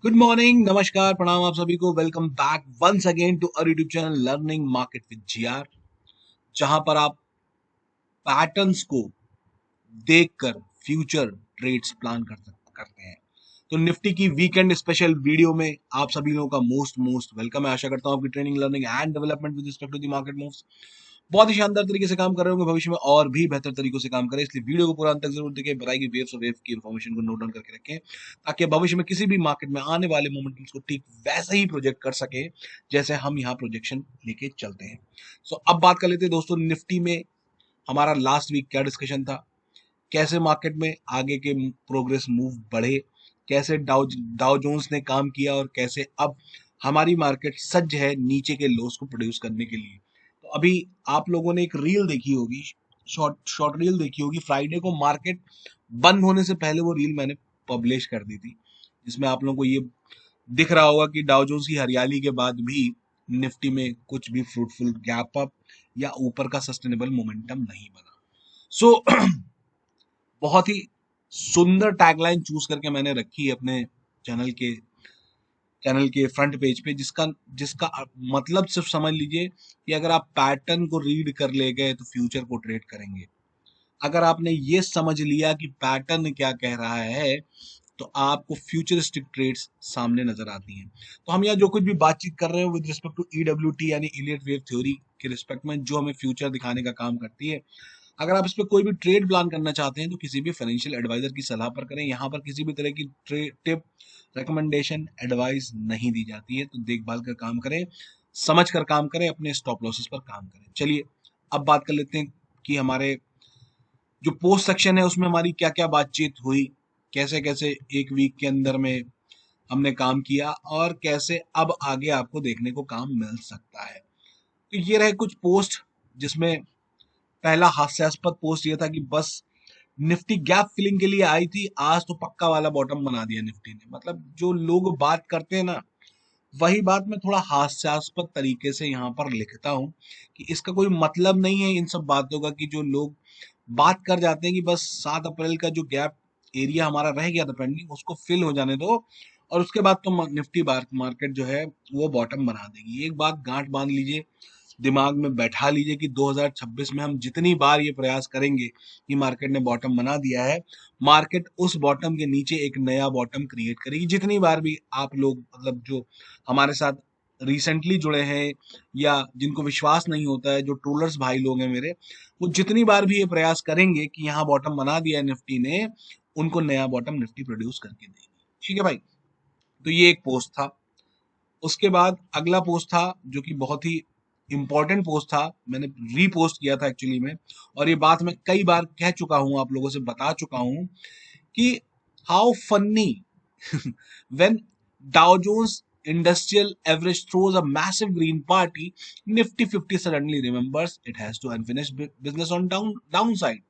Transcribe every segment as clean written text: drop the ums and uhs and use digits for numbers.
Good morning, नमस्कार, प्रणाम आप सभी को। Welcome back once again to our YouTube channel learning market with GR, जहां पर आप पैटर्न्स को देखकर फ्यूचर ट्रेड्स प्लान करते हैं। तो निफ्टी की वीकेंड स्पेशल वीडियो में आप सभी लोगों का मोस्ट वेलकम है। आशा करता हूं आपकी training, learning and development with respect to the market moves बहुत ही शानदार तरीके से काम कर रहे होंगे, भविष्य में और भी बेहतर तरीकों से काम करें। इसलिए वीडियो को पूरा अंत तक जरूर देखें, बताई गई वेव्स और वेव की इन्फॉर्मेशन को नोट डाउन करके रखें, ताकि भविष्य में किसी भी मार्केट में आने वाले मोमेंटम्स को ठीक वैसे ही प्रोजेक्ट कर सके जैसे हम यहाँ प्रोजेक्शन लेके चलते हैं। सो अब बात कर लेते हैं दोस्तों, निफ्टी में हमारा लास्ट वीक क्या डिस्कशन था, कैसे मार्केट में आगे के प्रोग्रेस मूव बढ़े, कैसे डाउ डाउ जोन्स ने काम किया और कैसे अब हमारी मार्केट सज्ज है नीचे के लोस को प्रोड्यूस करने के लिए। तो अभी आप लोगों ने एक रील देखी होगी, शॉर्ट शॉर्ट रील देखी होगी। फ्राइडे को मार्केट बंद होने से पहले वो रील मैंने पब्लिश कर दी थी, जिसमें आप लोगों को ये दिख रहा होगा कि डाउ जोन्स की हरियाली के बाद भी निफ्टी में कुछ भी फ्रूटफुल गैप अप या ऊपर का सस्टेनेबल मोमेंटम नहीं बना। सो बहुत ही सुंदर टैगलाइन चूज करके मैंने रखी है अपने चैनल के चैनल के फ्रंट पेज पे, जिसका जिसका मतलब सिर्फ समझ लीजिए कि अगर आप पैटर्न को रीड कर ले गए तो फ्यूचर को ट्रेड करेंगे। अगर आपने ये समझ लिया कि पैटर्न क्या कह रहा है तो आपको फ्यूचरिस्टिक ट्रेड्स सामने नजर आती हैं। तो हम यहाँ जो कुछ भी बातचीत कर रहे हैं विद रिस्पेक्ट टू ईडब्ल्यूटी यानी इलियट वेव थ्योरी के रिस्पेक्ट में, जो हमें फ्यूचर दिखाने का काम करती है। अगर आप इस पर कोई भी ट्रेड प्लान करना चाहते हैं तो किसी भी फाइनेंशियल एडवाइजर की सलाह पर करें। यहाँ पर किसी भी तरह की टिप, रिकमेंडेशन, एडवाइस नहीं दी जाती है। तो देखभाल कर काम करें, समझ कर काम करें, अपने स्टॉप लॉसेस पर काम करें। चलिए अब बात कर लेते हैं कि हमारे जो पोस्ट सेक्शन है उसमें हमारी क्या क्या बातचीत हुई, कैसे कैसे एक वीक के अंदर में हमने काम किया और कैसे अब आगे आपको देखने को काम मिल सकता है। तो ये रहे कुछ पोस्ट, जिसमें पहला हास्यास्पद पोस्ट ये था कि बस निफ्टी गैप फिलिंग के लिए आई थी, आज तो पक्का वाला बॉटम बना दिया निफ्टी ने। मतलब जो लोग बात करते हैं ना, वही बात मैं थोड़ा हास्यास्पद तरीके से यहाँ पर लिखता हूँ कि इसका कोई मतलब नहीं है इन सब बातों का, कि जो लोग बात कर जाते हैं कि बस 7 अप्रैल का जो गैप एरिया हमारा रह गया था पेंडिंग, उसको फिल हो जाने दो और उसके बाद तो निफ्टी मार्केट जो है वो बॉटम बना देगी। एक बात गांठ बांध लीजिए, दिमाग में बैठा लीजिए कि 2026 में हम जितनी बार ये प्रयास करेंगे कि मार्केट ने बॉटम बना दिया है, मार्केट उस बॉटम के नीचे एक नया बॉटम क्रिएट करेगी। जितनी बार भी आप लोग, मतलब जो हमारे साथ रिसेंटली जुड़े हैं या जिनको विश्वास नहीं होता है, जो ट्रोलर्स भाई लोग हैं मेरे, वो जितनी बार भी ये प्रयास करेंगे कि यहाँ बॉटम बना दिया है निफ्टी ने, उनको नया बॉटम निफ्टी प्रोड्यूस करके देगी। ठीक है भाई, तो ये एक पोस्ट था। उसके बाद अगला पोस्ट था जो कि बहुत ही इंपॉर्टेंट पोस्ट था, मैंने रीपोस्ट किया था एक्चुअली में, और ये बात मैं कई बार कह चुका हूं, आप लोगों से बता चुका हूं कि how funny when Dow Jones Industrial Average throws a massive green party, Nifty 50 suddenly remembers it has to unfinished business on downside।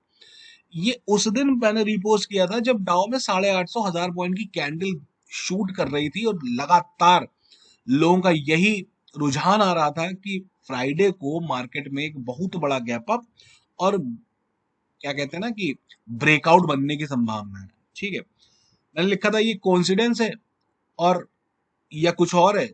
ये उस दिन मैंने रिपोस्ट किया था जब डाउ में 850 पॉइंट की कैंडल शूट कर रही थी और लगातार लोगों का यही रुझान आ रहा था कि फ्राइडे को मार्केट में एक बहुत बड़ा गैप अप और क्या कहते हैं ना कि ब्रेकआउट बनने की संभावना है। ठीक है, मैंने लिखा था ये कोइंसिडेंस है और या कुछ और है।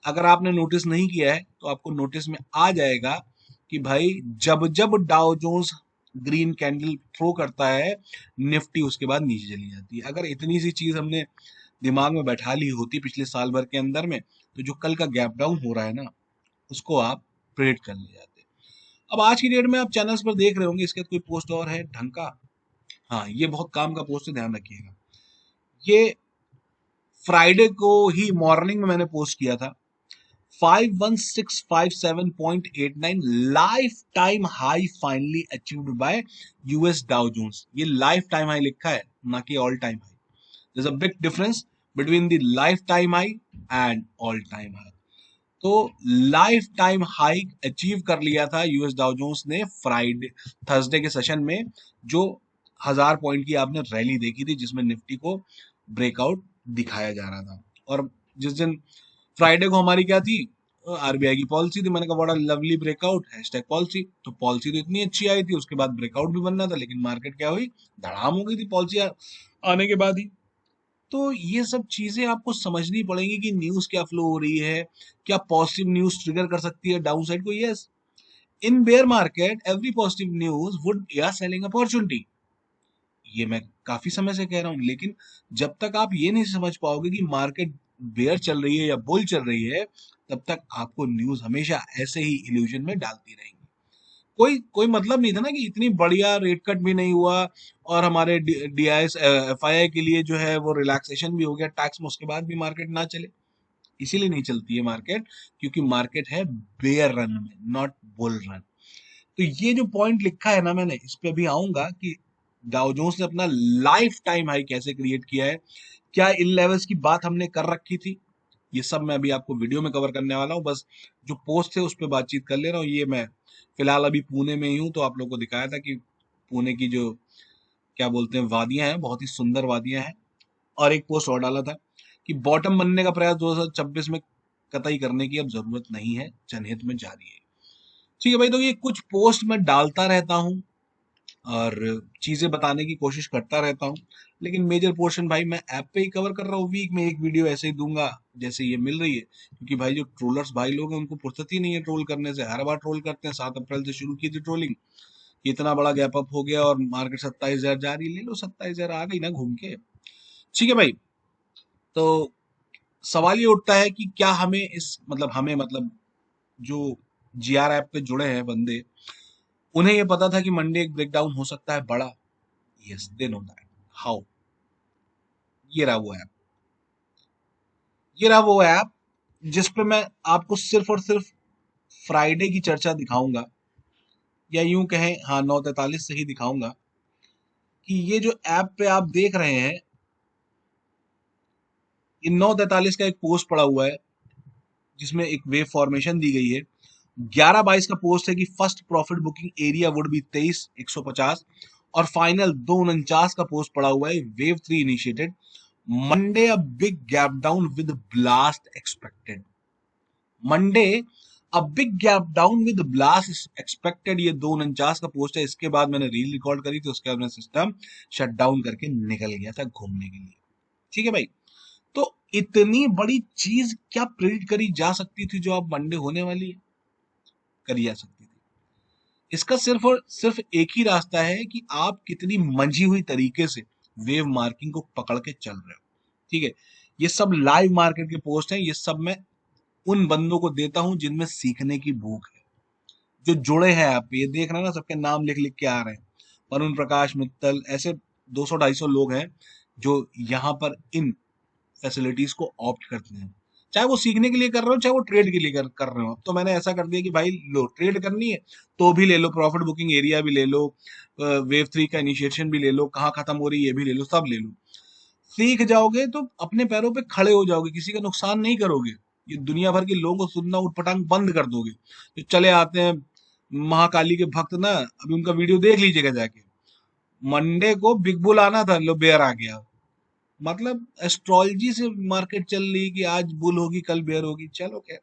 अगर आपने नोटिस नहीं किया है तो आपको नोटिस में आ जाएगा कि भाई जब जब Dow Jones green candle throw करता है, निफ्टी उसके बाद नीचे चली जाती है। अगर इतनी सी चीज हमने दिमाग में बैठा ली होती पिछले साल भर के अंदर में, तो जो कल का गैप डाउन हो रहा है ना, उसको आप प्रेडिक्ट कर ले जाते। अब आज की डेट में आप चैनल्स पर देख रहे होंगे, इसके कोई पोस्ट और है ढंग का। हाँ, ये बहुत काम का पोस्ट है, ध्यान रखिएगा। ये फ्राइडे को ही मॉर्निंग में मैंने पोस्ट किया था। 51657.89 life time high finally achieved by US Dow Jones. ये लाइफ टाइम हाई लिखा है, ना कि all time high. There is a big difference between the life time high and all time high. तो लाइफ टाइम हाई अचीव कर लिया था US Dow Jones ने फ्राइडे थर्सडे के सेशन में, जो 1000 पॉइंट की आपने रैली देखी थी जिसमें निफ्टी को ब्रेकआउट दिखाया जा रहा था। और जिस दिन फ्राइडे को हमारी क्या थी, आरबीआई की पॉलिसी थी। मैंने कहा बड़ा लवली ब्रेकआउट, हैशटैग पॉलिसी। तो पॉलिसी तो इतनी अच्छी आई थी, उसके बाद ब्रेकआउट भी बनना था, लेकिन मार्केट क्या हुई, धड़ाम हो गई थी पॉलिसी आने के बाद ही। तो ये सब चीजें आपको समझनी पड़ेंगी कि न्यूज क्या फ्लो हो रही है, क्या पॉजिटिव न्यूज ट्रिगर कर सकती है डाउन साइड को। Yes, in bear market every positive news would या सेलिंग अपॉर्चुनिटी, ये मैं काफी समय से कह रहा हूं। लेकिन जब तक आप ये नहीं समझ पाओगे कि मार्केट बेयर चल रही है या बुल चल रही है, तब तक आपको न्यूज हमेशा ऐसे ही इल्यूजन में डालती रहेंगी। कोई कोई मतलब नहीं था ना कि इतनी बढ़िया रेट कट भी नहीं हुआ और हमारे डीआईएस एफआईआई के लिए जो है वो रिलैक्सेशन भी हो गया टैक्स में, उसके बाद भी मार्केट ना चले। इसीलिए नहीं चलती है मार्केट, क्योंकि मार्केट है बेयर रन में, नॉट बुल रन। तो ये जो पॉइंट लिखा है ना मैंने, इस पे अभी आऊंगा कि डाउ जोन्स ने अपना लाइफ टाइम हाई कैसे क्रिएट किया है, क्या इन लेवल्स की बात हमने कर रखी थी, ये सब मैं अभी आपको वीडियो में कवर करने वाला हूँ। बस जो पोस्ट थे उस पर बातचीत कर ले रहा हूँ। ये मैं फिलहाल अभी पुणे में ही हूँ, तो आप लोगों को दिखाया था कि पुणे की जो क्या बोलते हैं वादियां हैं, बहुत ही सुंदर वादियां हैं। और एक पोस्ट और डाला था कि बॉटम बनने का प्रयास 2026 में कतई करने की अब जरूरत नहीं है, जनहित में जारी है। ठीक है भाई, तो ये कुछ पोस्ट मैं डालता रहता हूँ और चीजें बताने की कोशिश करता रहता हूँ, लेकिन मेजर पोर्शन भाई मैं ऐप पे ही कवर कर रहा हूँ। वीक में एक वीडियो ऐसे ही दूंगा जैसे ये मिल रही है, क्योंकि भाई जो ट्रोलर्स भाई लोग हैं उनको फुर्सत ही नहीं है ट्रोल करने से। हर बार ट्रोल करते हैं, 7 अप्रैल से शुरू की थी ट्रोलिंग, इतना बड़ा गैप अप हो गया और मार्केट 27,000 जा रही, ले लो 27,000 आ गई ना घूम के। ठीक है भाई, तो सवाल ये उठता है कि क्या हमें हमें मतलब जो जीआर ऐप पे जुड़े हैं बंदे, उन्हें ये पता था कि मंडे एक ब्रेकडाउन हो सकता है बड़ा। Yes, they know that. How? ये रहा वो ऐप, ये रहा वो ऐप जिस पे मैं आपको सिर्फ और सिर्फ फ्राइडे की चर्चा दिखाऊंगा, या यूं कहें हाँ 9:43 से ही दिखाऊंगा कि ये जो ऐप पे आप देख रहे हैं, ये 9:43 का एक पोस्ट पड़ा हुआ है जिसमें एक वेव फॉर्मेशन दी गई है। 11:22 का पोस्ट है कि first profit booking area would be 23,150, और फाइनल 2:49 का पोस्ट पड़ा हुआ है wave 3 initiated Monday a big gap down with blast expected. Monday a big gap down with blast expected, ये 2:49 का पोस्ट है। इसके बाद मैंने रील रिकॉर्ड करी थी, उसके बाद मैं सिस्टम शट डाउन करके निकल गया था घूमने के लिए। ठीक है भाई, तो इतनी बड़ी चीज क्या प्रेडिक्ट करी जा सकती थी जो अब मंडे होने वाली है? करी जा सकती थी। इसका सिर्फ और सिर्फ एक ही रास्ता है कि आप कितनी मंझी हुई तरीके से वेव मार्किंग को पकड़ के चल रहे हो। ठीक है, ये सब लाइव मार्केट के पोस्ट हैं, ये सब मैं उन बंदों को देता हूं जिनमें सीखने की भूख है, जो जुड़े हैं। आप ये देख रहे हैं ना, सबके नाम लिख लिख के आ रहे हैं। वरुण प्रकाश मित्तल, ऐसे 200-250 लोग हैं जो यहाँ पर इन फैसिलिटीज को ऑप्ट करते हैं, चाहे वो सीखने के लिए कर रहे हो, चाहे वो ट्रेड के लिए कर रहे हो। अब तो मैंने ऐसा कर दिया कि भाई लो, ट्रेड करनी है तो भी ले लो, प्रॉफिट बुकिंग एरिया भी ले लो, वेव 3 का इनिशिएशन भी ले लो, कहाँ खत्म हो रही है ये भी ले लो, सब ले लो। सीख जाओगे तो अपने पैरों पे खड़े हो जाओगे, किसी का नुकसान नहीं करोगे। ये दुनिया भर के लोगों को सुनना उटपटांग बंद कर दोगे। जो चले आते हैं महाकाली के भक्त ना, अभी उनका वीडियो देख लीजिएगा जाके। मंडे को बिग बुल आना था, लो बेयर आ गया। मतलब एस्ट्रोलॉजी से मार्केट चल रही कि आज बुल होगी कल बेयर होगी। चलो क्या,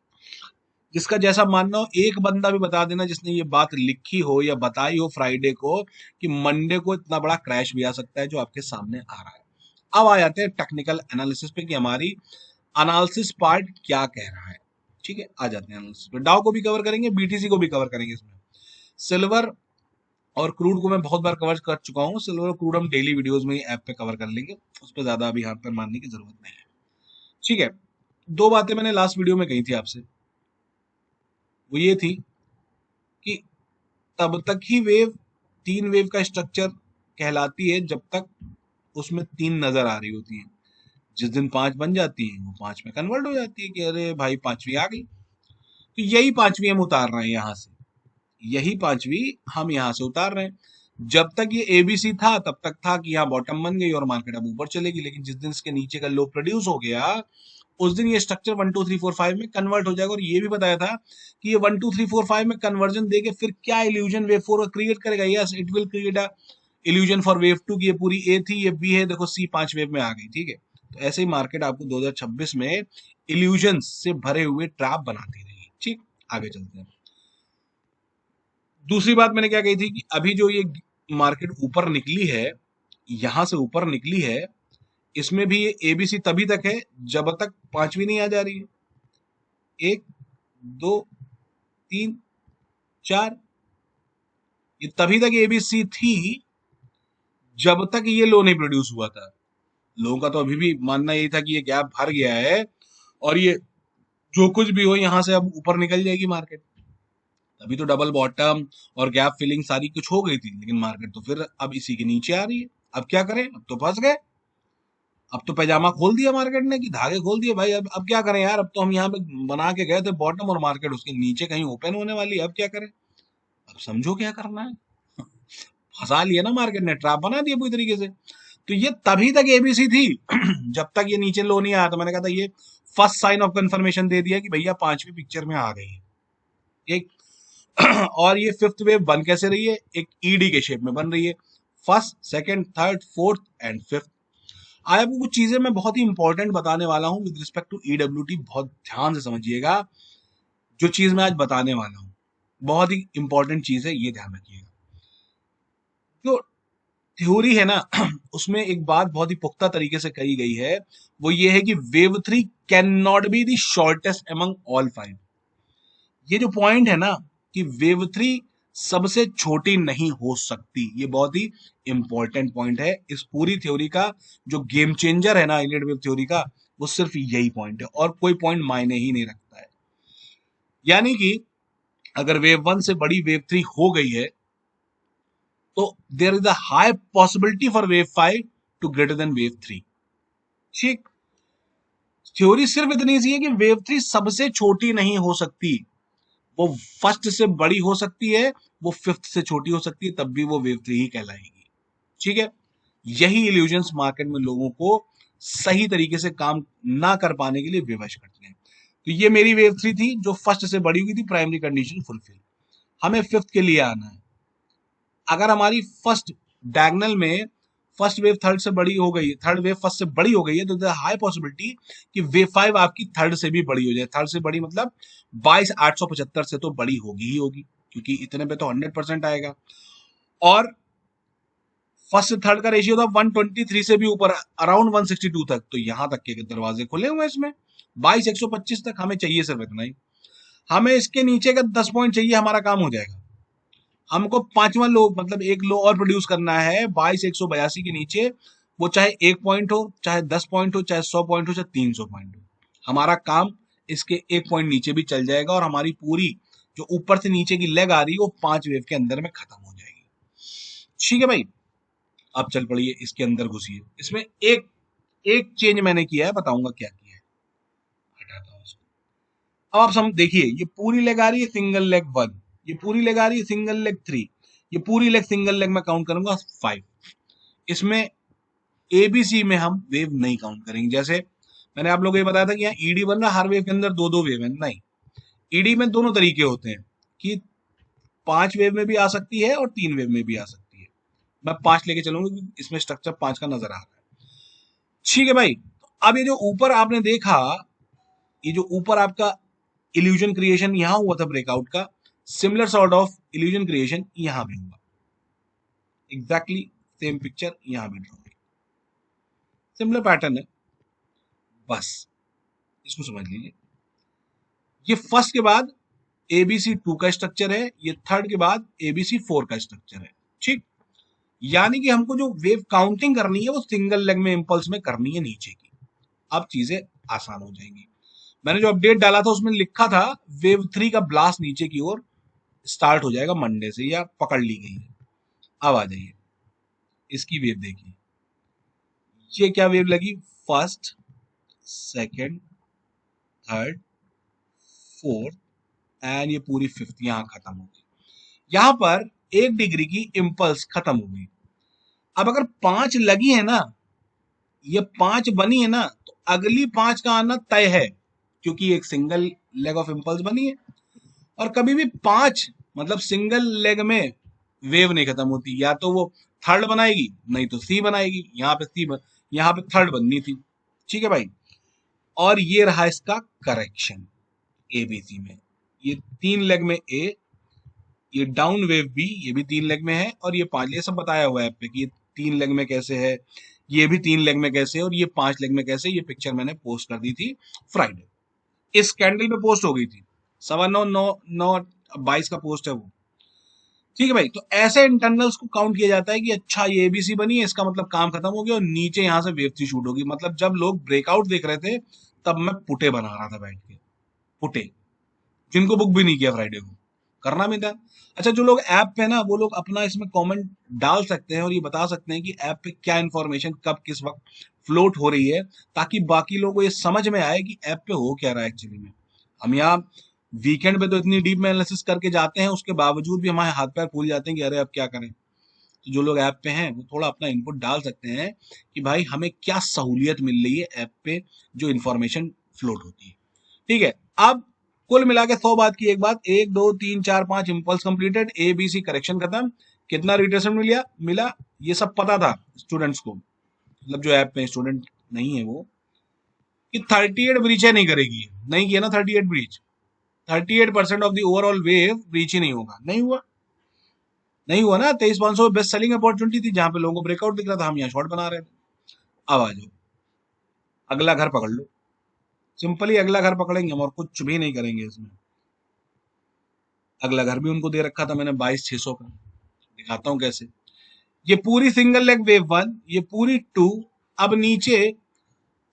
जिसका जैसा मानना हो, एक बंदा भी बता देना जिसने ये बात लिखी हो या बताई हो फ्राइडे को कि मंडे को इतना बड़ा क्रैश भी आ सकता है जो आपके सामने आ रहा है। अब आ जाते हैं टेक्निकल एनालिसिस पे कि हमारी एनालिसिस पार्ट क्या कह रहा है। ठीक है, आ जाते हैं एनालिसिस पे। डाउ को भी कवर करेंगे, बीटीसी को भी कवर करेंगे इसमें। सिल्वर और क्रूड को मैं बहुत बार कवर कर चुका हूँ। सिल्वर और क्रूड हम डेली वीडियोस में ही ऐप पे कवर कर लेंगे, उस पर ज्यादा अभी हाथ पर मारने की जरूरत नहीं है। ठीक है, दो बातें मैंने लास्ट वीडियो में कही थी आपसे, वो ये थी कि तब तक ही वेव 3 वेव का स्ट्रक्चर कहलाती है जब तक उसमें 3 नजर आ रही होती है। जिस दिन 5 बन जाती है वो 5 में कन्वर्ट हो जाती है कि अरे भाई 5वीं आ गई। तो यही 5वीं हम उतार रहे हैं यहाँ से, यही 5वीं हम यहाँ से उतार रहे हैं। जब तक ये एबीसी था तब तक था कि यहाँ बॉटम बन गई और मार्केट अब ऊपर चलेगी, लेकिन जिस दिन इसके नीचे का लो प्रोड्यूस हो गया उस दिन ये स्ट्रक्चर 1 2 3 4 5 में कन्वर्ट हो जाएगा। और ये भी बताया था कि ये 1 2 3 4 5 में कन्वर्जन देके फिर क्या इल्यूजन वेव 4 क्रिएट करेगा। Yes, it will create a illusion for wave 2 की ये पूरी ए थी, ये बी है, देखो सी 5 वेव में आ गई। ठीक है, तो ऐसे ही मार्केट आपको 2026 में इल्यूजन से भरे हुए ट्रैप बनाती रहेगी। ठीक, आगे चलते हैं। दूसरी बात मैंने क्या कही थी कि अभी जो ये मार्केट ऊपर निकली है, यहां से ऊपर निकली है, इसमें भी ये एबीसी तभी तक है जब तक पांचवी नहीं आ जा रही है। 1 2 3 4, ये तभी तक एबीसी थी जब तक ये लो नहीं प्रोड्यूस हुआ था। लोगों का तो अभी भी मानना यही था कि ये गैप भर गया है और ये जो कुछ भी हो यहां से अब ऊपर निकल जाएगी मार्केट। तभी तो डबल बॉटम और गैप फिलिंग सारी कुछ हो गई थी, लेकिन मार्केट तो फिर अब इसी के नीचे आ रही है। अब क्या करें, अब तो फंस गए। अब तो पैजामा खोल दिया मार्केट ने कि धागे खोल दिए भाई। अब क्या करें यार, अब तो हम यहाँ पे बना के गए थे बॉटम और मार्केट उसके नीचे कहीं ओपन होने वाली है। अब क्या करें, अब समझो क्या करना है। फंसा लिया ना मार्केट ने, ट्रैप बना दिया पूरी तरीके से। तो ये तभी तक एबीसी थी जब तक ये नीचे लो नहीं आया। तो मैंने कहा था ये फर्स्ट साइन ऑफ कंफर्मेशन दे दिया कि भैया पांचवी पिक्चर में आ गई है एक। और ये फिफ्थ वेव बन कैसे रही है, एक ईडी के शेप में बन रही है। First, second, third, fourth and fifth. आज आपको कुछ चीजें मैं बहुत ही इंपॉर्टेंट बताने वाला हूं विद रिस्पेक्ट टू ईडब्ल्यूटी। बहुत ध्यान से समझिएगा जो चीज मैं आज बताने वाला हूं, बहुत ही इंपॉर्टेंट चीज है, ये ध्यान रखिएगा। जो थ्योरी है ना उसमें एक बात बहुत ही पुख्ता तरीके से कही गई है, वो ये है कि wave three can not be the shortest among all 5। ये जो पॉइंट है ना कि वेव थ्री सबसे छोटी नहीं हो सकती, ये बहुत ही इंपॉर्टेंट पॉइंट है इस पूरी थ्योरी का। जो गेम चेंजर है ना आइलेट वेव थ्योरी का, वो सिर्फ यही पॉइंट है और कोई पॉइंट मायने ही नहीं रखता है। यानी कि अगर वेव वन से बड़ी वेव थ्री हो गई है तो there is a high possibility for wave five to greater than wave three. ठीक, थ्योरी सिर्फ इतनी सी है कि वेव थ्री सबसे छोटी नहीं हो सकती, वो फर्स्ट से बड़ी हो सकती है, वो फिफ्थ से छोटी हो सकती है, तब भी वो वेव थ्री ही कहलाएगी। ठीक है, यही इल्यूजन्स मार्केट में लोगों को सही तरीके से काम ना कर पाने के लिए विवश करते हैं। तो ये मेरी वेव थ्री थी जो फर्स्ट से बड़ी हुई थी, प्राइमरी कंडीशन फुलफिल। हमें फिफ्थ के लिए आना है। अगर हमारी फर्स्ट डायगोनल में फर्स्ट वेव थर्ड से बड़ी हो गई, थर्ड वेव फर्स्ट से बड़ी हो गई है, तो हाई पॉसिबिलिटी कि वेव फाइव आपकी थर्ड से भी बड़ी हो जाए। थर्ड से बड़ी मतलब 22,875 से तो बड़ी होगी ही होगी, क्योंकि इतने पे तो 100% आएगा। और फर्स्ट से थर्ड का रेशियो था 123 से भी ऊपर, अराउंड 162 तक। तो यहां तक के दरवाजे खुले हुए हैं इसमें, 22,125 तक हमें चाहिए सिर्फ इतना ही। हमें इसके नीचे का 10 पॉइंट चाहिए, हमारा काम हो जाएगा। हमको पांचवा लो मतलब एक लो और प्रोड्यूस करना है 22,182 के नीचे। वो चाहे 1 पॉइंट हो, चाहे 10 पॉइंट हो, चाहे 100 पॉइंट हो, चाहे 300 पॉइंट हो, हमारा काम इसके 1 पॉइंट नीचे भी चल जाएगा और हमारी पूरी जो ऊपर से नीचे की लेग आ रही है वो 5 वेव के अंदर में खत्म हो जाएगी। ठीक है भाई, अब चल पड़िए इसके अंदर घुसिए। इसमें एक एक चेंज मैंने किया है, बताऊंगा क्या किया है, हटाता हूं इसको। अब आप सम देखिए, ये पूरी लेग आ रही है सिंगल लेग 1, ये पूरी लेग आ रही है सिंगल लेग 3, ये पूरी लेग सिंगल लेग में काउंट करूंगा 5। इसमें एबीसी में हम वेव नहीं काउंट करेंगे। जैसे मैंने आप लोगों को ये बताया था कि यहाँ ईडी बन रहा, हर वेव के अंदर दो दो वेव है, नहीं। ईडी में दोनों तरीके होते हैं कि 5 वेव में भी आ सकती है और 3 वेव में भी आ सकती है। मैं 5 लेके चलूंगा क्योंकि इसमें स्ट्रक्चर 5 का नजर आ रहा है। ठीक है भाई, अब ये जो ऊपर आपने देखा, ये जो ऊपर आपका इल्यूजन क्रिएशन यहां हुआ था ब्रेकआउट का, similar sort of illusion creation यहां भी हुआ। एग्जैक्टली सेम पिक्चर यहां भी ड्रॉ, सिमिलर पैटर्न है, बस इसको समझ लीजिए। ये फर्स्ट के बाद एबीसी 2 का स्ट्रक्चर है, ये थर्ड के बाद एबीसी 4 का स्ट्रक्चर है। ठीक, यानी कि हमको जो वेव काउंटिंग करनी है वो सिंगल लेग में इंपल्स में करनी है नीचे की। अब चीजें आसान हो जाएंगी। मैंने जो अपडेट डाला था उसमें लिखा था वेव 3 का ब्लास्ट नीचे की ओर स्टार्ट हो जाएगा मंडे से, या पकड़ ली गई है। अब आ जाइए इसकी वेव देखिए, ये क्या वेव लगी, first, second, third, fourth and ये पूरी फिफ्थ यहां खत्म हो गई। यहां पर 1 डिग्री की इंपल्स खत्म हो गई। अब अगर 5 लगी है ना, ये 5 बनी है ना, तो अगली 5 का आना तय है, क्योंकि एक सिंगल लेग ऑफ इंपल्स बनी है। और कभी भी 5 मतलब सिंगल लेग में वेव नहीं खत्म होती, या तो वो थर्ड बनाएगी नहीं तो सी बनाएगी। यहाँ पे थर्ड बननी थी। ठीक है भाई, और ये रहा इसका करेक्शन एबीसी में। ये 3 लेग में ए, ये डाउन वेव बी, ये भी 3 लेग में है, और ये 5, ये सब बताया हुआ है पे कि ये 3 लेग में कैसे है, ये भी 3 लेग में कैसे और ये 5 लेग में कैसे, ये पिक्चर मैंने पोस्ट कर दी थी फ्राइडे, इस कैंडल पे पोस्ट हो गई थी, 9:22 का पोस्ट है वो। ठीक है भाई, तो ऐसे इंटरनल्स को काउंट किया जाता है कि अच्छा ये एबीसी बनी है, इसका मतलब काम खत्म हो गया और नीचे यहां से वेव 3 शूट होगी। मतलब जब लोग ब्रेकआउट देख रहे थे तब मैं पुटे बना रहा था बैठ के, पुटे, जिनको बुक भी नहीं किया फ्राइडे को, करना भी था। अच्छा, जो लोग ऐप पे ना, वो लोग अपना इसमें कमेंट डाल सकते हैं और ये बता सकते हैं कि ऐप पे क्या इन्फॉर्मेशन कब किस वक्त फ्लोट हो रही है, ताकि बाकी लोगों को ये समझ में आए कि ऐप पे हो क्या रहा है एक्चुअली में। हम यहाँ वीकेंड पे तो इतनी डीप में एनालिसिस करके जाते हैं, उसके बावजूद भी हमारे हाथ पैर फूल जाते हैं कि अरे अब क्या करें। तो जो लोग ऐप पे हैं वो थोड़ा अपना इनपुट डाल सकते हैं कि भाई हमें क्या सहूलियत मिल रही है ऐप पे जो इन्फॉर्मेशन फ्लोट होती है। ठीक है, अब कुल मिला के 100 बात की एक बात, 1 2 3 4 5 impulse completed, A B C correction खत्म, कितना रिट्रेसमेंट मिला मिला ये सब पता था स्टूडेंट्स को, मतलब जो ऐप पे स्टूडेंट नहीं है वो, कि 38 ब्रीच है, नहीं करेगी, नहीं किया ना 38 breach, 38% of the overall wave breach ही नहीं होगा, नहीं हुआ, नहीं हुआ ना। 23,500 बेस्ट सेलिंग अपॉर्चुनिटी थी जहां पे लोगों को ब्रेकआउट दिख रहा था, हम यहाँ शॉर्ट बना रहे थे। अब आ जाओ, अगला घर पकड़ लो, सिंपली अगला घर पकड़ेंगे हम और कुछ भी नहीं करेंगे इसमें। अगला घर भी उनको दे रखा था मैंने 22,600 का, दिखाता हूं कैसे। ये पूरी सिंगल लेग वेव 1, ये पूरी 2, अब नीचे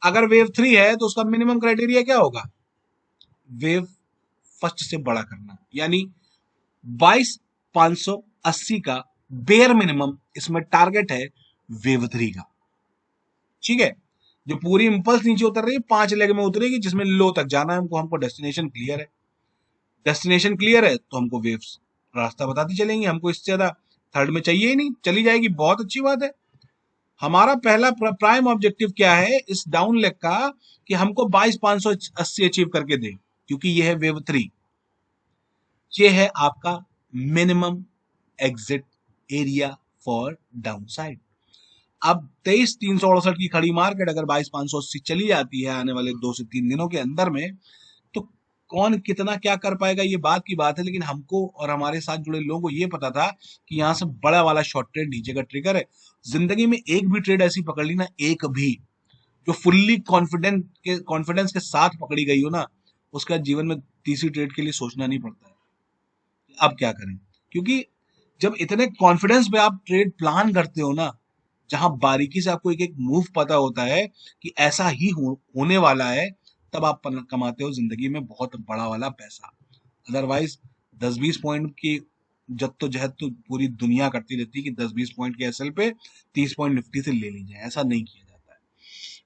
अगर वेव 3 है तो उसका मिनिमम क्राइटेरिया क्या होगा, वेव फर्स्ट से बड़ा करना, यानी 22,580 का बेयर मिनिमम इसमें टारगेट है वेव 3 का। ठीक है, जो पूरी इंपल्स नीचे उतर रही है 5 लेग में उतरेगी, जिसमें लो तक जाना है हमको, हमको डेस्टिनेशन क्लियर है, डेस्टिनेशन क्लियर है तो हमको वेव्स रास्ता बताती चलेंगी, हमको इससे ज्यादा थर्ड में चाहिए ही नहीं, चली जाएगी, बहुत अच्छी बात है। हमारा पहला प्राइम ऑब्जेक्टिव क्या है इस डाउन लेग का, कि हमको 22,580 अचीव करके दे, क्योंकि ये है वेव 3, ये है आपका minimum exit area for down side. अब 23,368 की खड़ी मार्केट अगर 22,580 चली जाती है आने वाले 2 से 3 दिनों के अंदर में, तो कौन कितना क्या कर पाएगा ये बात की बात है, लेकिन हमको और हमारे साथ जुड़े लोगों को ये पता था कि यहाँ से बड़ा वाला शॉर्ट ट्रेड नीचे का ट्रिगर है। जिंदगी में एक भी ट्रेड ऐसी पकड़ ली ना, एक भी जो फुल्ली कॉन्फिडेंस के साथ पकड़ी गई हो ना, उसका जीवन में तीसरी ट्रेड के लिए सोचना नहीं पड़ता है अब क्या करें। क्योंकि जब इतने कॉन्फिडेंस पे आप ट्रेड प्लान करते हो ना, जहां बारीकी से आपको एक एक मूव पता होता है कि ऐसा ही होने वाला है, तब आप कमाते हो जिंदगी में बहुत बड़ा वाला पैसा। अदरवाइज 10-20 पॉइंट की जद्दोजहद तो पूरी दुनिया करती रहती है कि 10-20 पॉइंट के एसएल पे 30 पॉइंट निफ्टी से ले लीजिए, ऐसा नहीं किया जाता है।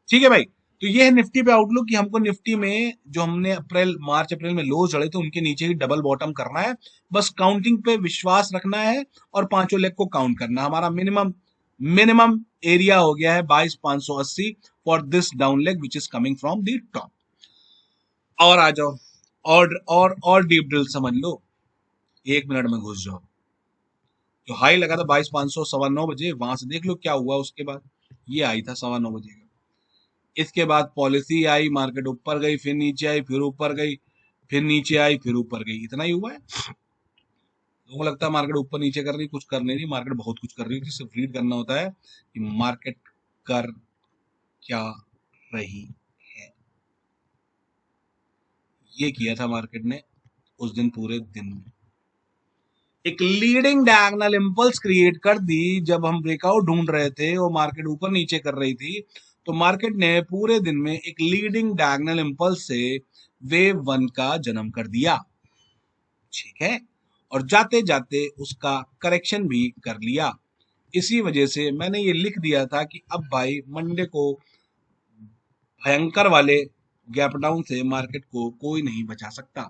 ठीक है भाई, तो ये है निफ्टी पे आउटलुक, कि हमको निफ्टी में जो हमने मार्च अप्रैल में लो चढ़े थे उनके नीचे ही डबल बॉटम करना है, बस काउंटिंग पे विश्वास रखना है और पांचों लेग को काउंट करना है। हमारा मिनिमम एरिया हो गया है 22,580 for this down leg which is coming from the top. और आ जाओ, और डीप ड्रिल समझ लो, 1 मिनट में घुस जाओ। जो हाई लगा था 22,500 9:15 वहां से देख लो क्या हुआ उसके बाद, ये आई था 9:15 का। इसके बाद पॉलिसी आई, मार्केट ऊपर गई, फिर नीचे आई, फिर ऊपर गई, फिर नीचे आई, फिर ऊपर गई, इतना ही हुआ है। लोगों को लगता है मार्केट ऊपर नीचे कर रही, कुछ कर नहीं रही, मार्केट बहुत कुछ कर रही थी, सिर्फ रीड करना होता है कि मार्केट कर क्या रही है। ये किया था मार्केट ने उस दिन पूरे दिन में, एक लीडिंग डायगोनल इंपल्स क्रिएट कर दी। जब हम ब्रेकआउट ढूंढ रहे थे, वो मार्केट ऊपर नीचे कर रही थी, तो मार्केट ने पूरे दिन में एक लीडिंग डायगोनल इंपल्स से वेव 1 का जन्म कर दिया। ठीक है, और जाते जाते उसका करेक्शन भी कर लिया। इसी वजह से मैंने ये लिख दिया था कि अब भाई मंडे को भयंकर वाले गैप डाउन से मार्केट को कोई नहीं बचा सकता,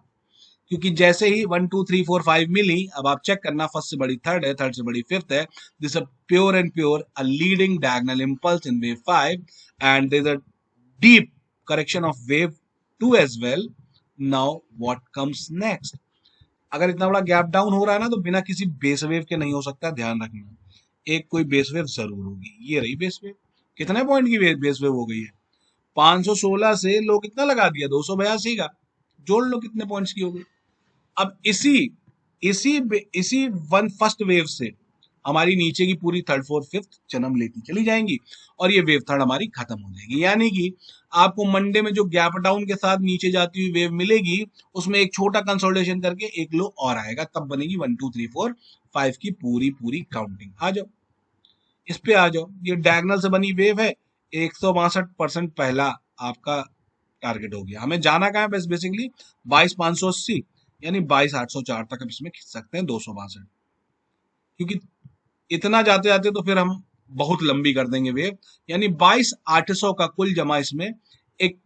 क्योंकि जैसे ही 1 2 3 4 5 मिली, अब आप चेक करना, फर्स्ट से बड़ी थर्ड है, थर्ड से बड़ी फिफ्थ है, this pure and pure a leading diagonal impulse in wave 5 and there is a deep correction of wave 2 as well. Now what comes next, अगर इतना बड़ा गैप डाउन हो रहा है ना, तो बिना किसी बेस वेव के नहीं हो सकता, ध्यान रखना। एक कोई बेस वेव जरूर होगी, ये रही बेस वेव। कितने पॉइंट की बेस वेव हो गई है, 516 से लो कितना लगा दिया, 282 का, जोड़ लो कितने पॉइंट्स की हो गई। अब इसी इसी इसी वन फर्स्ट वेव से हमारी नीचे की पूरी थर्ड फोर्थ फिफ्थ जन्म लेती चली जाएंगी और ये वेव थर्ड हमारी खत्म हो जाएगी। यानी कि आपको मंडे में जो गैप डाउन के साथ नीचे जाती हुई वेव मिलेगी, उसमें एक छोटा कंसोलिडेशन करके एक लो और आएगा, तब बनेगी 1 2 3 4 5 की पूरी पूरी काउंटिंग। आ जाओ इस पे आ जाओ, ये डायगोनल से बनी वेव है, 162% पहला आपका टारगेट हो गया। हमें जाना कहाँ है बस बेसिकली 22,580 यानी 22,804 तक हम इसमें खींच सकते हैं 262, क्योंकि इतना जाते जाते तो फिर हम बहुत लंबी कर देंगे वेव। यानी 22,800 का कुल जमा इसमें एक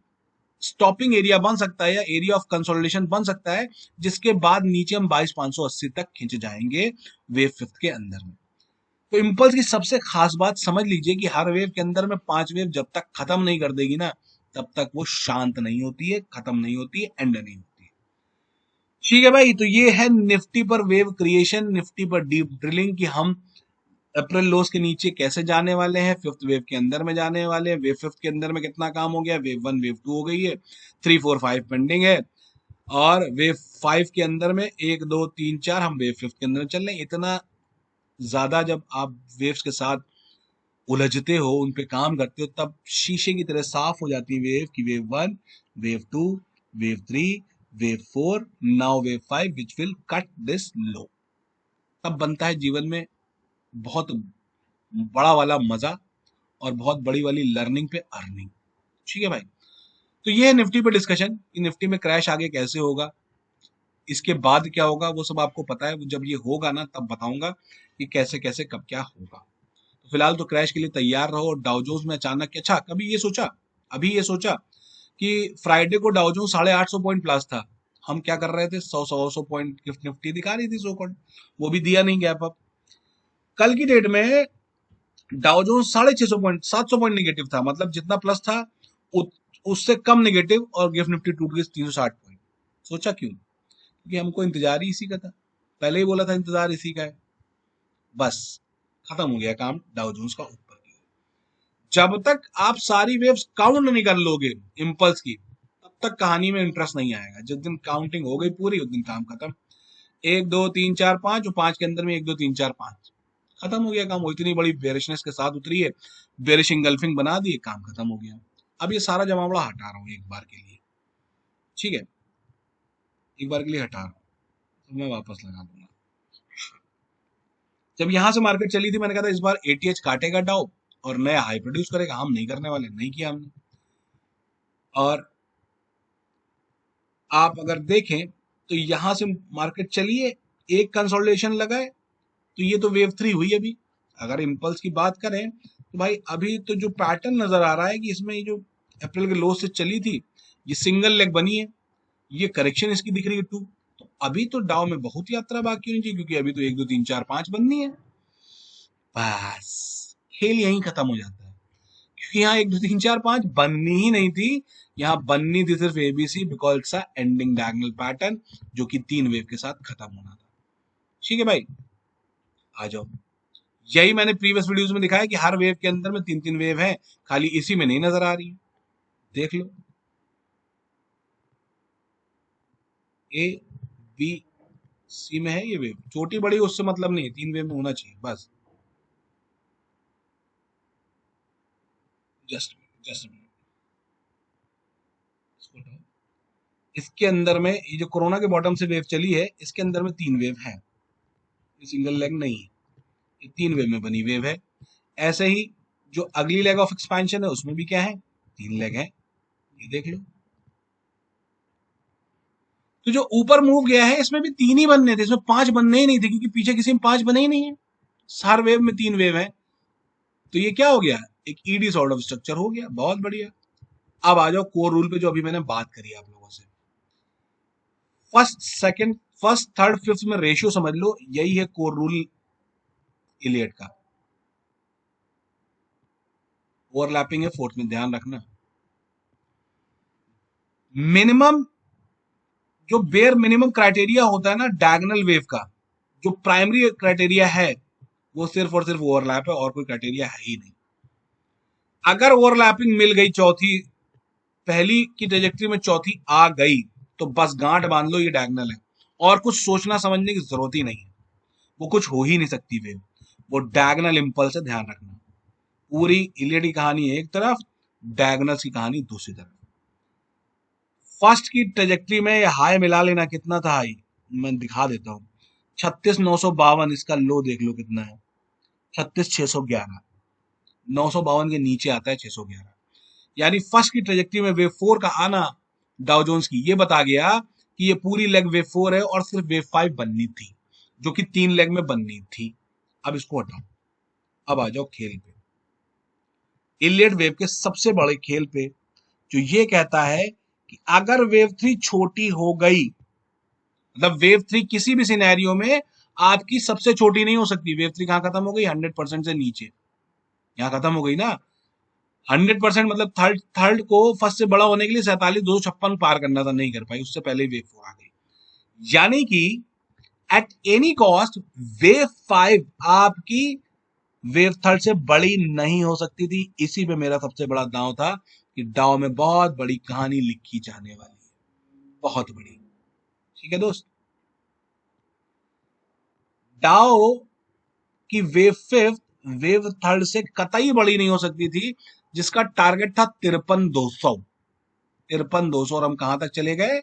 स्टॉपिंग एरिया बन सकता है या एरिया ऑफ कंसोलिडेशन बन सकता है, जिसके बाद नीचे हम 22,580 तक खींच जाएंगे वेव फिफ्थ के अंदर में। तो इम्पल्स की सबसे खास बात समझ लीजिए कि हर वेव के अंदर में 5 वेव जब तक खत्म नहीं कर देगी ना, तब तक वो शांत नहीं होती है, खत्म नहीं होती है, एंड नहीं होती है। ठीक है भाई, तो ये है निफ्टी पर वेव क्रिएशन, निफ्टी पर डीप ड्रिलिंग कि हम अप्रैल लोस के नीचे कैसे जाने वाले हैं, फिफ्थ वेव के अंदर में जाने वाले हैं। वेव फिफ्थ के अंदर में कितना काम हो गया, वेव 1 वेव 2 हो गई है, 3 4 5 पेंडिंग है, और वेव 5 के अंदर में 1 2 3 4 हम वेव फिफ्थ के अंदर चल रहे हैं। इतना ज्यादा जब आप वेव्स के साथ उलझते हो, उन पे काम करते हो, तब शीशे की तरह साफ हो जाती है वेव की wave 1 wave 2 wave 3 wave 4 now wave 5 which will cut this low. तब बनता है जीवन में बहुत बड़ा वाला मजा और बहुत बड़ी वाली लर्निंग पे अर्निंग। ठीक है भाई, तो ये है निफ्टी पे डिस्कशन कि निफ्टी में क्रैश आगे कैसे होगा, इसके बाद क्या होगा वो सब आपको पता है। जब ये होगा ना तब बताऊंगा कि कैसे कैसे कब क्या होगा। तो फिलहाल तो क्रैश के लिए तैयार रहो। और डाउजोन्स में अचानक, अच्छा कभी ये सोचा, अभी ये सोचा कि फ्राइडे को डाउजोन्स 850 पॉइंट प्लस था, हम क्या कर रहे थे, 100 पॉइंट निफ्टी दिखा रही थी सो कॉल्ड, वो भी दिया नहीं गैप अप। कल की डेट में डाउजोन्स 650 पॉइंट 700 पॉइंट निगेटिव था, मतलब जितना प्लस था उससे कम निगेटिव, और गिफ्ट निफ्टी टूट गई 360 पॉइंट। सोचा क्यों, क्योंकि हमको इंतजार ही इसी का था, पहले ही बोला था इंतजार इसी का है। बस खत्म हो गया काम डाउ जोन्स का ऊपर की। जब तक आप सारी वेव्स काउंट नहीं कर लोगे इंपल्स की, तब तक कहानी में इंटरेस्ट नहीं आएगा। जिस दिन काउंटिंग हो गई पूरी, उस दिन काम खत्म। 1 2 3 4 5, और 5 के अंदर में 1 2 3 4 5, खत्म हो गया काम। वो इतनी बड़ी बेरिशनेस के साथ उतरी है, बेरिश इंगल्फिंग बना दी, काम खत्म हो गया। अब ये सारा जमावड़ा हटा रहा हूँ एक बार के लिए, ठीक है, एक बार के लिए हटा रहा हूँ, तो मैं वापस लगा दूंगा। जब यहां से मार्केट चली थी, मैंने कहा था इस बार एटीएच काटेगा डाउ और नया हाई प्रोड्यूस करेगा, हम नहीं करने वाले, नहीं किया हमने। और आप अगर देखें तो यहां से मार्केट चली है, एक कंसोलिडेशन लगा है, तो ये तो वेव 3 हुई अभी। अगर इंपल्स की बात करें तो भाई अभी तो जो पैटर्न नजर आ रहा है कि इसमें ये जो अप्रैल के लो से चली थी, ये सिंगल लेग बनी है, ये करेक्शन इसकी दिख रही है 2। तो अभी तो डाउ में बहुत यात्रा बाकी होनी चाहिए, क्योंकि अभी तो 1 2 3 4 5 बननी है। बस खेल यहीं खत्म हो जाता है, क्योंकि यहाँ 1 2 3 4 5 बननी ही नहीं थी, यहाँ बननी थी सिर्फ ABC, because it's a ending diagonal pattern जो कि 3 वेव के साथ खत्म होना था। ठीक है भाई, आ जाओ। यही मैंने प्रीवियस वीडियोस में दिखाया कि हर वेव के अंदर में 3 3 वेव है, खाली इसी में नहीं नजर आ रही है। देख लो, ए बी सी में है ये वेव, छोटी बड़ी उससे मतलब नहीं है, 3 वेव में होना चाहिए बस। जस्ट जस्ट इसके अंदर में ये जो कोरोना के बॉटम से वेव चली है, इसके अंदर में 3 वेव है, ये सिंगल लेग नहीं है, ये 3 वेव में बनी वेव है। ऐसे ही जो अगली लेग ऑफ एक्सपेंशन है उसमें भी क्या है, 3 लेग है, ये देख लो। तो जो ऊपर मूव गया है इसमें भी 3 ही बनने थे, इसमें 5 बनने ही नहीं थे, क्योंकि पीछे किसी में 5 बने ही नहीं है, हर वेव में 3 वेव है। तो ये क्या हो गया, एक ईडी सॉर्ट ऑफ स्ट्रक्चर हो गया, बहुत बढ़िया। अब आ जाओ कोर रूल पे, जो अभी मैंने बात करी आप लोगों से। First second first third fifth में रेशियो समझ लो, यही है कोर रूल इलियट का। ओवरलैपिंग है फोर्थ में, ध्यान रखना। मिनिमम जो बेयर मिनिमम क्राइटेरिया होता है ना डायगोनल वेव का, जो प्राइमरी क्राइटेरिया है, वो सिर्फ और सिर्फ ओवरलैप है, और कोई क्राइटेरिया है ही नहीं। अगर ओवरलैपिंग मिल गई चौथी, पहली की ट्रेजेक्टरी में चौथी आ गई, तो बस गांठ बांध लो, ये डायगोनल है, और कुछ सोचना समझने की जरूरत ही नहीं है, वो कुछ हो ही नहीं सकती वेव। वो डायगोनल इंपल्स है, ध्यान रखना। पूरी इलियड की कहानी एक तरफ, डायगोनल्स की कहानी दूसरी तरफ। फर्स्ट की ट्रेजेक्ट्री में हाई मिला लेना, कितना था हाई, मैं दिखा देता हूँ। 36,952, इसका लो देख लो कितना है, 36,611। 952 के नीचे आता है 611। यानी फर्स्ट की ट्रेजेक्ट्री में वेव 4 का आना डाउ जोन्स की ये बता गया कि ये पूरी लेग वेव 4 है और सिर्फ वेव 5 बननी थी, जो कि 3 लेग में बननी थी। अब इसको हटाओ, अब आ जाओ खेल पे, इलियड वेव के सबसे बड़े खेल पे, जो ये कहता है कि अगर वेव 3 छोटी हो गई, मतलब वेव 3 किसी भी सिनेरियो में आपकी सबसे छोटी नहीं हो सकती। वेव 3 कहां खत्म हो गई, 100% से नीचे, यहां खत्म हो गई ना। 100% मतलब थर्ड थर्ड को फर्स्ट से बड़ा होने के लिए 47,256 पार करना था, नहीं कर पाई, उससे पहले वेव 4 आ गई। यानी कि एट एनी कॉस्ट वेव 5 आपकी वेव थर्ड से बड़ी नहीं हो सकती थी। इसी पे मेरा सबसे बड़ा दांव था कि डाउ में बहुत बड़ी कहानी लिखी जाने वाली है, बहुत बड़ी। ठीक है दोस्त, डाउ की वेव फिफ्थ वेव थर्ड से कतई बड़ी नहीं हो सकती थी, जिसका टारगेट था 53,200। 53,200 और हम कहां तक चले गए,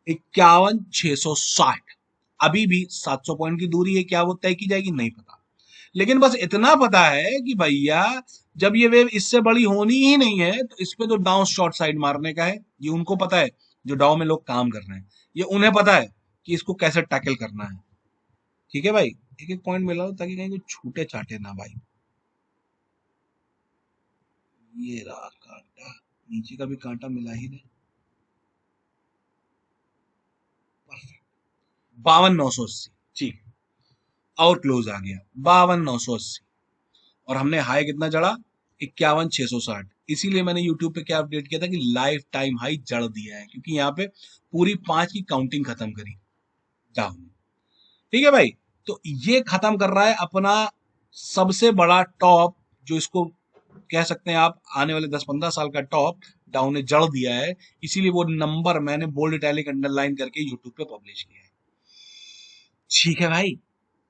51,660। अभी भी 700 पॉइंट की दूरी है, क्या वो तय की जाएगी नहीं पता, लेकिन बस इतना पता है कि भैया जब ये वेव इससे बड़ी होनी ही नहीं है तो इस पे तो डाउन शॉर्ट साइड मारने का है। ये उनको पता है, जो डाउ में लोग काम कर रहे हैं, ये उन्हें पता है कि इसको कैसे टैकल करना है। ठीक है भाई, एक एक पॉइंट मिला ताकि कहीं कोई छूटे चाटे ना भाई। ये रहा कांटा, नीचे का भी कांटा मिला ही नहीं। परफेक्ट, 52,980। ठीक, और क्लोज आ गया 52,980, और हमने हाई कितना जड़ा, 51,660। इसीलिए मैंने यूट्यूब पे क्या अपडेट किया था कि लाइफ टाइम हाई जड़ दिया है, क्योंकि यहाँ पे पूरी 5 की काउंटिंग खत्म करी डाउन। ठीक है भाई, तो ये खत्म कर रहा है अपना सबसे बड़ा टॉप, जो इसको कह सकते हैं आप आने वाले 10-15 साल का टॉप डाउन ने जड़ दिया है। इसीलिए वो नंबर मैंने बोल्ड इटैलिक अंडरलाइन करके यूट्यूब पे पब्लिश किया है। ठीक है भाई,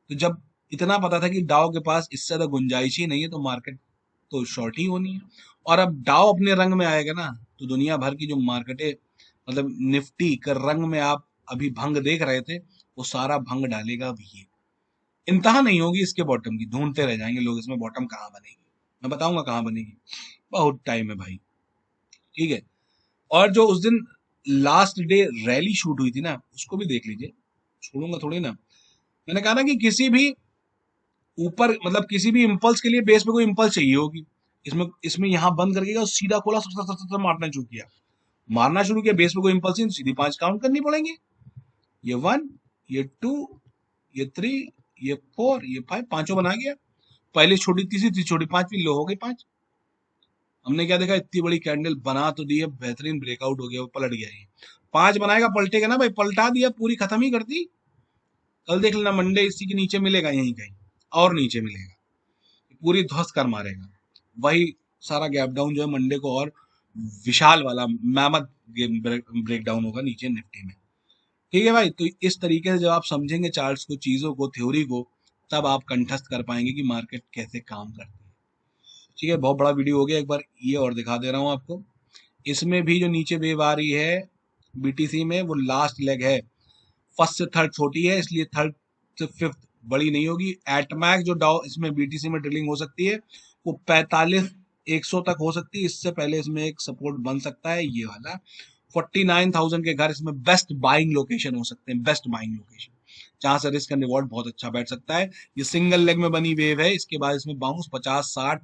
तो जब इतना पता था कि डाउ के पास इससे ज्यादा गुंजाइश ही नहीं है, तो मार्केट तो शॉर्ट ही होनी है। और अब डाउ अपने रंग में आएगा ना, तो दुनिया भर की जो मार्केटें, मतलब निफ्टी का रंग में आप अभी भंग देख रहे थे, वो सारा भंग डालेगा भी ये। इंतहा नहीं होगी इसके बॉटम की, ढूंढते रह जाएंगे लोग इसमें बॉटम कहाँ बनेगी। मैं बताऊंगा कहाँ बनेगी, बहुत टाइम है भाई। ठीक है, और जो उस दिन लास्ट डे रैली शूट हुई थी ना, उसको भी देख लीजिए, छोड़ूंगा थोड़ी ना। मैंने कहा ना कि किसी भी ऊपर, मतलब किसी भी इंपल्स के लिए बेस पे कोई इंपल्स चाहिए होगी। इसमें इसमें यहाँ बंद करके गया, सीधा खोला, मारना शुरू किया, मारना शुरू किया, बेस पे कोई इंपल्स नहीं, सीधी 5 काउंट करनी पड़ेंगे। ये 1, ये 2, ये 3, ये 4, ये 5, पांचों बना गया। पहले छोटी, तीसरी छोटी, पांचवी लो हो गई 5। हमने क्या देखा, इतनी बड़ी कैंडल बना तो दी है, बेहतरीन ब्रेकआउट हो गया, वो पलट गया। ये 5 बनाएगा, पलटेगा ना भाई, पलटा दिया, पूरी खत्म ही कर दी। कल देख लेना मंडे इसी के नीचे मिलेगा, यहीं कहीं और नीचे मिलेगा, पूरी ध्वस्त कर मारेगा। वही सारा गैप डाउन जो है मंडे को और विशाल वाला मैमथ ब्रेक डाउन होगा नीचे निफ्टी में। ठीक है भाई, तो इस तरीके से जब आप समझेंगे चार्ट्स को, चीजों को, थ्योरी को, तब आप कंठस्थ कर पाएंगे कि मार्केट कैसे काम करती है। ठीक है, बहुत बड़ा वीडियो हो गया, एक बार ये और दिखा दे रहा हूँ आपको। इसमें भी जो नीचे वेव आ रही है बीटीसी में, वो लास्ट लेग है। फर्स्ट से थर्ड छोटी है, इसलिए थर्ड से फिफ्थ बड़ी नहीं होगी। एटमैक्स जो डाउ इसमें बीटीसी में ड्रिलिंग हो सकती है, वो 45,100 तक हो सकती है। इससे पहले इसमें एक सपोर्ट बन सकता है, ये वाला 49,000 के घर इसमें बेस्ट बाइंग लोकेशन हो सकते हैं, बेस्ट बाइंग लोकेशन, जहां से रिस्क एंड रिवॉर्ड बहुत अच्छा बैठ सकता है। ये सिंगल लेग में बनी वेव है, इसके बाद इसमें बाउंस 50, 60,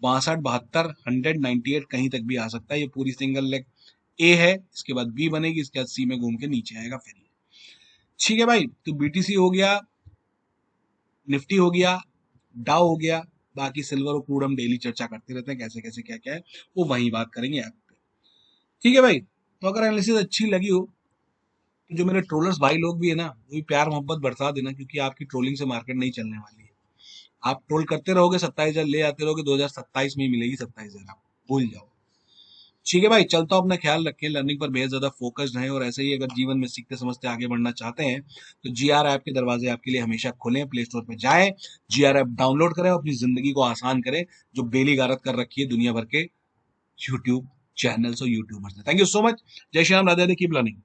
62, 72, 100, 98 कहीं तक भी आ सकता है। ये पूरी सिंगल लेग ए है, इसके बाद बी बनेगी, इसके बाद सी में घूम के नीचे आएगा फिर। ठीक है भाई, तो बीटीसी हो गया, निफ्टी हो गया, डाउ हो गया। बाकी सिल्वर और क्रूड हम डेली चर्चा करते रहते हैं, कैसे कैसे क्या क्या है, वो वहीं बात करेंगे ऐप पे। ठीक है भाई, तो अगर एनालिसिस अच्छी लगी हो, तो जो मेरे ट्रोलर्स भाई लोग भी है ना, वो भी प्यार मोहब्बत बरसा देना, क्योंकि आपकी ट्रोलिंग से मार्केट नहीं चलने वाली है। आप ट्रोल करते रहोगे, 27,000 ले आते रहोगे, 2027 में ही मिलेगी 27,000, आप भूल जाओ। ठीक है भाई, चलता हूँ, अपना ख्याल रखें, लर्निंग पर बेहद ज्यादा फोकस्ड हैं, और ऐसे ही अगर जीवन में सीखते समझते आगे बढ़ना चाहते हैं तो जीआर ऐप के दरवाजे आपके लिए हमेशा खुले हैं। प्ले स्टोर पे जाएं, जीआर ऐप डाउनलोड करें और अपनी जिंदगी को आसान करें, जो बेली गारत कर रखी है दुनिया भर के यूट्यूब चैनल्स और यूट्यूबर्स ने। Thank you so much. जय श्री राम, राधे राधे, कीप लर्निंग।